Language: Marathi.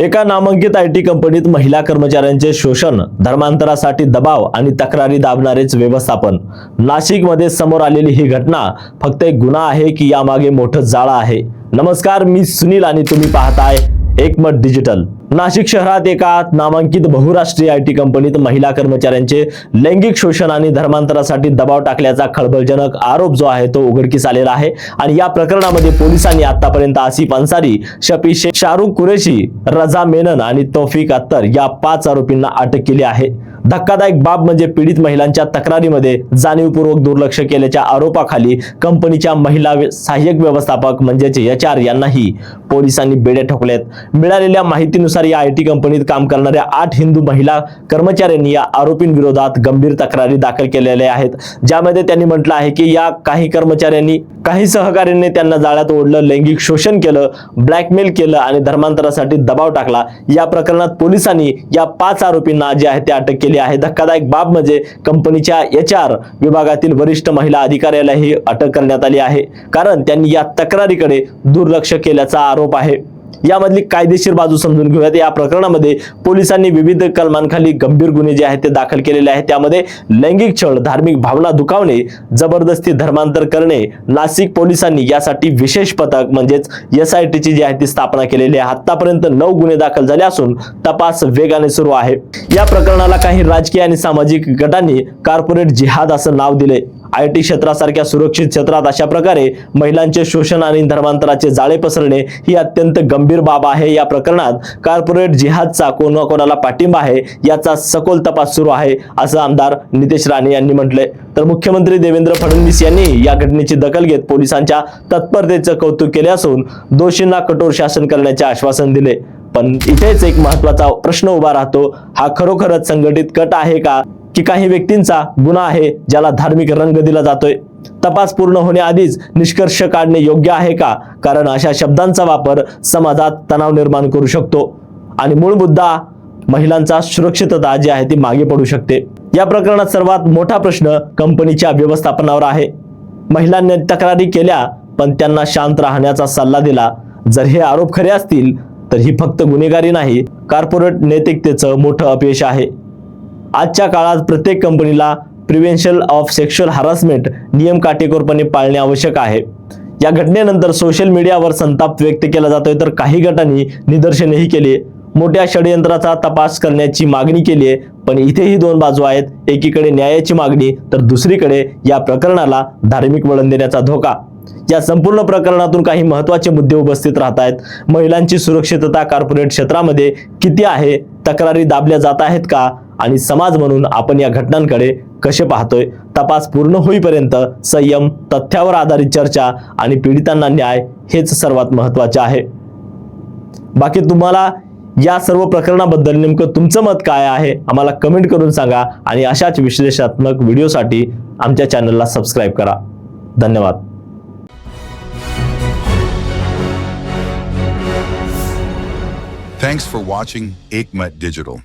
एका नामांकित IT कंपनीत महिला कर्मचाऱ्यांचे शोषण, धर्मांतरासाठी दबाव आणि तक्रारी दाबणारेच व्यवस्थापन. नाशिकमध्ये समोर आलेली ही घटना फक्त एक गुन्हा आहे की यामागे मोठं जाळं आहे? नमस्कार, मी सुनील आणि तुम्ही पाहताय एकमत डिजिटल. नाशिक शहरात एका नामांकित बहुराष्ट्रीय IT कंपनीत महिला कर्मचाऱ्यांचे लैंगिक शोषण आणि धर्मांतरासाठी दबाव टाकल्याचा खळबळजनक आरोप जो आहे तो उघडकीस आलेला आहे. आणि या प्रकरणामध्ये पोलिसांनी आतापर्यंत आसिफ अन्सारी, शफी शेख, शाहरुख कुरेशी, रजा मेनन आणि तौफिक अत्तर या 5 आरोपींना अटक केली आहे. धक्कादायक बाब म्हणजे पीडित महिलांच्या तक्रारीमध्ये जाणीवपूर्वक दुर्लक्ष केल्याच्या आरोपाखाली कंपनीच्या महिला सहाय्यक व्यवस्थापक म्हणजेच HR यांनाही पोलिसांनी बेड्या ठोकल्यात. मिळालेल्या माहितीनुसार या IT कंपनीत काम करणाऱ्या 8 हिंदू महिला कर्मचाऱ्यांनी या आरोपींविरोधात गंभीर तक्रारी दाखल केलेल्या आहेत, ज्यामध्ये त्यांनी म्हटलं आहे की या काही कर्मचाऱ्यांनी, काही सहकाऱ्यांनी त्यांना जाळ्यात ओढलं, लैंगिक शोषण केलं, ब्लॅकमेल केलं आणि धर्मांतरासाठी दबाव टाकला. या प्रकरणात पोलिसांनी या 5 आरोपींना जे आहे ते अटक केली आहे. धक्कादायक बाब म्हणजे कंपनीच्या HR विभागातील वरिष्ठ महिला अधिकाऱ्यालाही अटक करण्यात आली आहे, कारण त्यांनी या तक्रारीकडे दुर्लक्ष केल्याचा आरोप आहे. यामधली कायदेशीर बाजू समजून घेऊयात. या प्रकरणामध्ये पोलिसांनी विविध कलमांखाली गंभीर गुन्हे जे आहेत ते दाखल केलेले आहेत. त्यामध्ये लैंगिक छळ, धार्मिक भावना दुखावणे, जबरदस्ती धर्मांतर करणे. नाशिक पोलिसांनी यासाठी विशेष पथक म्हणजेच SIT ची जी आहे ती स्थापना केलेली आहे. आतापर्यंत 9 गुन्हे दाखल झाले असून तपास वेगाने सुरू आहे. या प्रकरणाला काही राजकीय आणि सामाजिक गटांनी कॉर्पोरेट जिहाद असं नाव दिले. IT क्षेत्रासारख्या सुरक्षित क्षेत्रात अशा प्रकारे महिलांचे शोषण आणि धर्मांतराचे जाळे पसरणे ही अत्यंत गंभीर बाब आहे. या प्रकरणात कॉर्पोरेट जिहादचा कोणाकोणाला पाठिंबा आहे याचा सखोल तपास सुरू आहे, असं आमदार नितेश राणे यांनी म्हटलंय. तर मुख्यमंत्री देवेंद्र फडणवीस यांनी या घटनेची दखल घेत पोलिसांच्या तत्परतेचं कौतुक केले असून दोषींना कठोर शासन करण्याचे आश्वासन दिले. पण इथेच एक महत्त्वाचा प्रश्न उभा राहतो, हा खरोखरच संघटित गट आहे का की काही व्यक्तींचा गुन्हा आहे ज्याला धार्मिक रंग दिला जातोय? तपास पूर्ण होण्याआधीच निष्कर्ष काढणे योग्य आहे का? कारण अशा शब्दांचा वापर समाजात तणाव निर्माण करू शकतो आणि मूळ मुद्दा महिलांचा सुरक्षितता जी आहे ती मागे पडू शकते. या प्रकरणात सर्वात मोठा प्रश्न कंपनीच्या व्यवस्थापनावर आहे. महिलांनी तक्रारी केल्या पण त्यांना शांत राहण्याचा सल्ला दिला. जर हे आरोप खरे असतील तर ही फक्त गुन्हेगारी नाही, कॉर्पोरेट नैतिकतेचं मोठं अपयश आहे. आजच्या काळात प्रत्येक कंपनीला प्रिव्हेन्शन ऑफ सेक्शुअल हॅरासमेंट नियम काटेकोरपणे पाळणे आवश्यक आहे. या घटनेनंतर सोशल मीडियावर संताप व्यक्त केला जातोय, तर काही गटांनी निदर्शनेही केली. मोठ्या षडयंत्राचा तपास करण्याची मागणी केली आहे. पण इथेही 2 बाजू आहेत. एकीकडे न्यायाची मागणी तर दुसरीकडे या प्रकरणाला धार्मिक वळण देण्याचा धोका. या संपूर्ण प्रकरणातून काही महत्त्वाचे मुद्दे उपस्थित राहत आहेत. महिलांची सुरक्षितता कॉर्पोरेट क्षेत्रामध्ये किती आहे? तक्रारी दाबल्या जात आहेत का? आणि समाज म्हणून आपण या घटनांकडे कसे पाहतोय? तपास पूर्ण होईपर्यंत संयम, तथ्यावर आधारित चर्चा आणि पीडितांना न्याय हेच सर्वात महत्त्वाचे आहे. बाकी तुम्हाला या सर्व प्रकरणाबद्दल नेमकं तुमचं मत काय आहे आम्हाला कमेंट करून सांगा आणि अशाच विश्लेषणात्मक व्हिडिओसाठी आमच्या चॅनलला सबस्क्राईब करा. धन्यवाद. Thanks for watching Ekmat Digital.